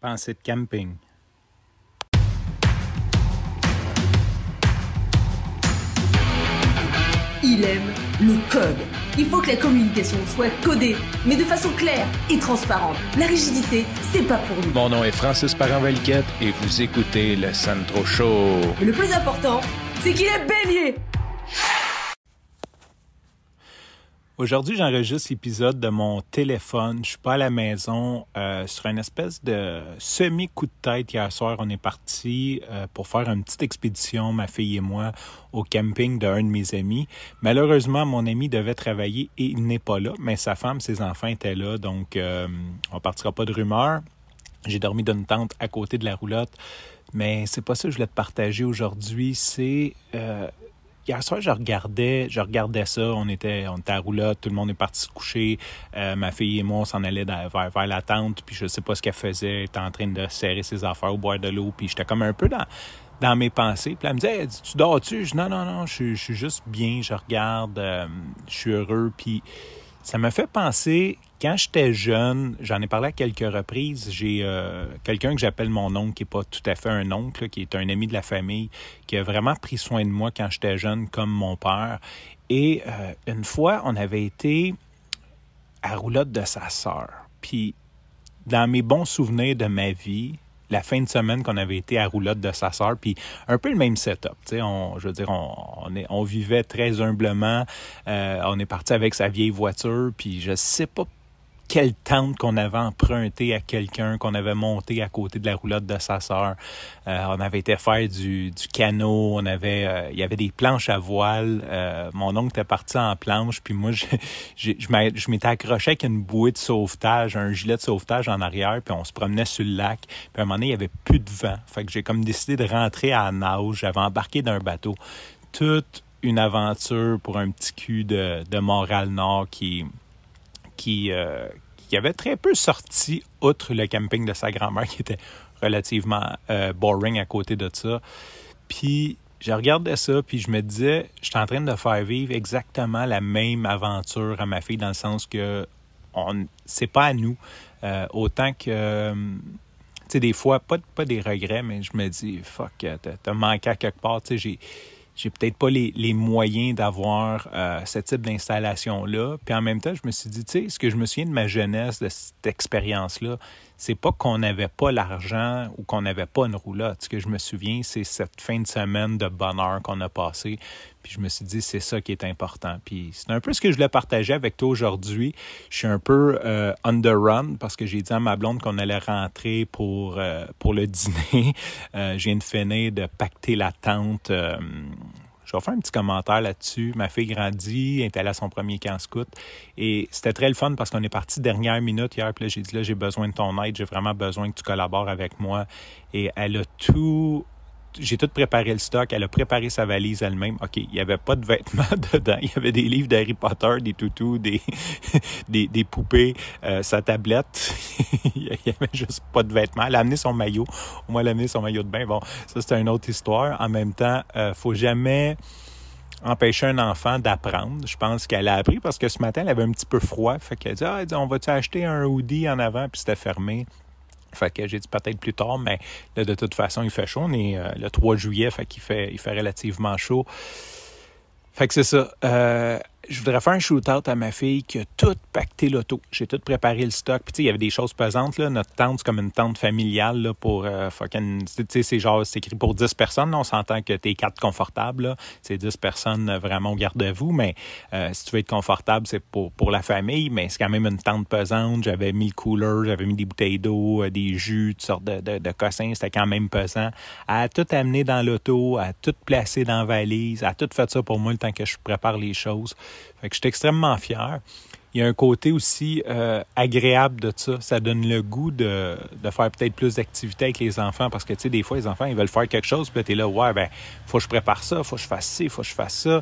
Pensée de camping. Il aime le code. Il faut que la communication soit codée, mais de façon claire et transparente. La rigidité, c'est pas pour nous. Mon nom est Francis Parent-Valquette et vous écoutez le Sandro Show. Mais le plus important, c'est qu'il est bélier. Aujourd'hui, j'enregistre l'épisode de mon téléphone. Je suis pas à la maison. Sur une espèce de semi-coup de tête hier soir, on est parti pour faire une petite expédition, ma fille et moi, au camping d'un de mes amis. Malheureusement, mon ami devait travailler et il n'est pas là, mais sa femme, ses enfants étaient là, donc on partira pas de rumeur. J'ai dormi dans une tente à côté de la roulotte, mais c'est pas ça que je voulais te partager aujourd'hui. C'est... Hier soir, je regardais ça. On était à la roulotte, tout le monde est parti se coucher. Ma fille et moi, on s'en allait vers la tente, puis je sais pas ce qu'elle faisait. Elle était en train de serrer ses affaires au boire de l'eau, puis j'étais comme un peu dans mes pensées. Puis elle me disait, tu dors-tu? Je dis, non, je suis juste bien, je regarde, je suis heureux. Puis ça m'a fait penser, quand j'étais jeune, j'en ai parlé à quelques reprises, j'ai quelqu'un que j'appelle mon oncle, qui n'est pas tout à fait un oncle, là, qui est un ami de la famille, qui a vraiment pris soin de moi quand j'étais jeune, comme mon père. Et une fois, on avait été à la roulotte de sa sœur. Puis, dans mes bons souvenirs de ma vie, la fin de semaine qu'on avait été à la roulotte de sa sœur, puis un peu le même setup, tu sais, on vivait très humblement, on est parti avec sa vieille voiture, puis je sais pas quelle tente qu'on avait emprunté à quelqu'un, qu'on avait monté à côté de la roulotte de sa sœur. On avait été faire du canot, il y avait des planches à voile. Mon oncle était parti en planche, puis moi, je m'étais accroché avec une bouée de sauvetage, un gilet de sauvetage en arrière, puis on se promenait sur le lac. Puis à un moment donné, il y avait plus de vent. Fait que j'ai comme décidé de rentrer à la nage. J'avais embarqué d'un bateau. Toute une aventure pour un petit cul de Montréal-Nord qui avait très peu sorti, outre le camping de sa grand-mère, qui était relativement boring à côté de ça. Puis, je regardais ça, puis je me disais, je suis en train de faire vivre exactement la même aventure à ma fille, dans le sens que c'est pas à nous. Autant que... tu sais, des fois, pas des regrets, mais je me dis, fuck, t'as manqué à quelque part. Tu sais, j'ai peut-être pas les moyens d'avoir ce type d'installation-là. Puis en même temps, je me suis dit, tu sais, ce que je me souviens de ma jeunesse, de cette expérience-là, c'est pas qu'on n'avait pas l'argent ou qu'on n'avait pas une roulotte. Ce que je me souviens, c'est cette fin de semaine de bonheur qu'on a passé. Puis je me suis dit, c'est ça qui est important. Puis c'est un peu ce que je voulais partager avec toi aujourd'hui. Je suis un peu on the run parce que j'ai dit à ma blonde qu'on allait rentrer pour le dîner. Je viens de finir de pacter la tente. Je vais faire un petit commentaire là-dessus. Ma fille grandit, elle est allée à son premier camp scout. Et c'était très le fun parce qu'on est parti dernière minute hier. Puis là, j'ai dit, là, j'ai besoin de ton aide. J'ai vraiment besoin que tu collabores avec moi. Et elle a tout... J'ai tout préparé le stock. Elle a préparé sa valise elle-même. OK, il n'y avait pas de vêtements dedans. Il y avait des livres d'Harry Potter, des toutous, des poupées, sa tablette. Il n'y avait juste pas de vêtements. Elle a amené son maillot. Au moins, elle a amené son maillot de bain. Bon, ça, c'est une autre histoire. En même temps, faut jamais empêcher un enfant d'apprendre. Je pense qu'elle a appris parce que ce matin, elle avait un petit peu froid. Fait qu'elle a dit, on va-tu acheter un hoodie en avant? Puis c'était fermé. Fait que j'ai dit peut-être plus tard, mais là, de toute façon, il fait chaud. On est le 3 juillet, fait qu'il fait relativement chaud. Fait que c'est ça. Je voudrais faire un shoot-out à ma fille qui a tout pacté l'auto. J'ai tout préparé le stock. Puis tu sais, il y avait des choses pesantes, là. Notre tente, c'est comme une tente familiale, là, pour fucking... Tu sais, c'est écrit pour 10 personnes, là. On s'entend que t'es 4 confortables, là. C'est 10 personnes vraiment au garde-à-vous, mais si tu veux être confortable, c'est pour la famille, mais c'est quand même une tente pesante. J'avais mis le cooler, j'avais mis des bouteilles d'eau, des jus, toutes sortes de cossins. C'était quand même pesant. Elle a tout amené dans l'auto, elle a tout placé dans la valise, elle a tout fait ça pour moi le temps que je prépare les choses. Fait que je suis extrêmement fier. Il y a un côté aussi agréable de ça. Ça donne le goût de faire peut-être plus d'activités avec les enfants parce que, tu sais, des fois, les enfants, ils veulent faire quelque chose puis là, t'es là, ouais, ben, faut que je prépare ça, faut que je fasse ci, faut que je fasse ça.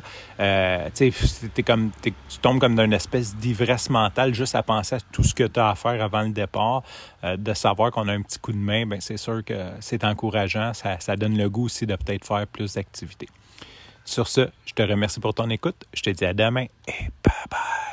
Tu sais, tu tombes comme dans une espèce d'ivresse mentale juste à penser à tout ce que tu as à faire avant le départ. De savoir qu'on a un petit coup de main, ben c'est sûr que c'est encourageant. Ça donne le goût aussi de peut-être faire plus d'activités. Sur ce, je te remercie pour ton écoute. Je te dis à demain et bye bye.